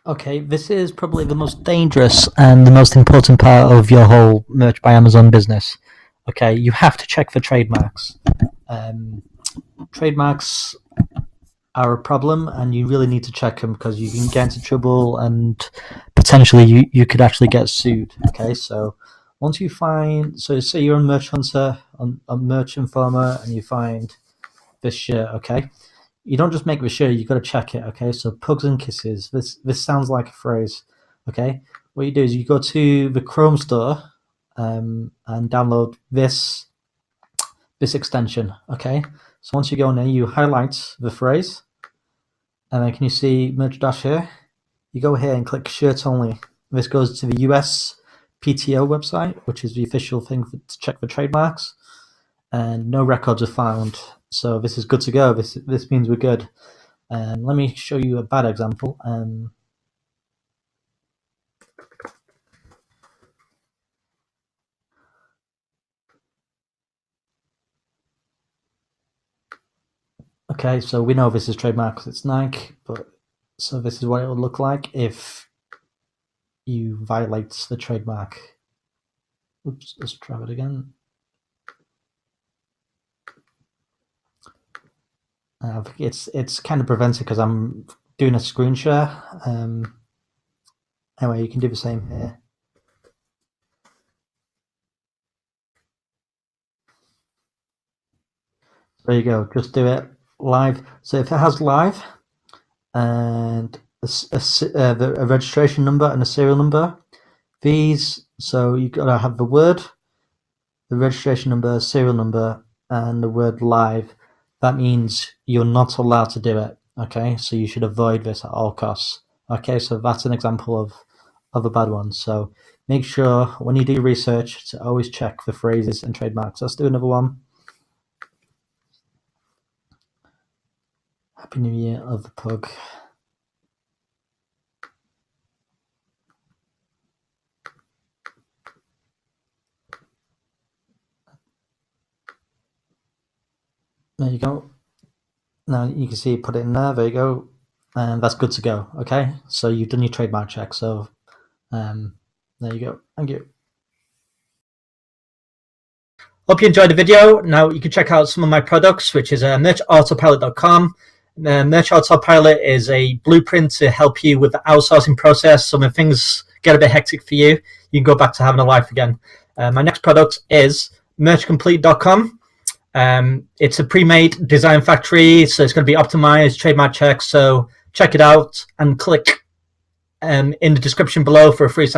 Okay, this is probably the most dangerous and the most important part of your whole Merch by Amazon business. Okay, you have to check for trademarks. Um, Trademarks are a problem, and you really need to check them because you can get into trouble and potentially you could actually get sued. Okay, so once you find, so say you're a merch hunter, a merch informer, and you find this shirt, okay? You don't just make the shirt, you've got to check it, okay? So pugs and kisses, this sounds like a phrase, okay? What you do is you go to the Chrome store and download this extension, okay? So once you go in there, you highlight the phrase, and then can you see merch dash here? You go here and click shirt only. This goes to the US PTO website, which is the official thing to check for trademarks, and no records are found. So this is good to go. This means we're good. Let me show you a bad example. Okay, so we know this is trademark because it's Nike, but so this is what it would look like if you violate the trademark. Oops, let's try it again. It's kind of prevented because I'm doing a screen share. Anyway, you can do the same here. There you go. Just do it live. So if it has live and a registration number and a serial number, these, so you've got to have the word, the registration number, serial number, and the word live. That means you're not allowed to do it. Okay, so you should avoid this at all costs. Okay, so that's an example of a bad one. So make sure when you do research to always check the phrases and trademarks. Let's do another one. Happy New Year of the Pug. There you go. Now you can see put it in there. There you go, and that's good to go. Okay, so you've done your trademark check. So there you go. Thank you. Hope you enjoyed the video. Now you can check out some of my products, which is merchautopilot.com. Merch Autopilot is a blueprint to help you with the outsourcing process. So when things get a bit hectic for you, you can go back to having a life again. My next product is merchcomplete.com. It's a pre-made design factory, so it's going to be optimized, trademark check. So check it out and click in the description below for a free sample.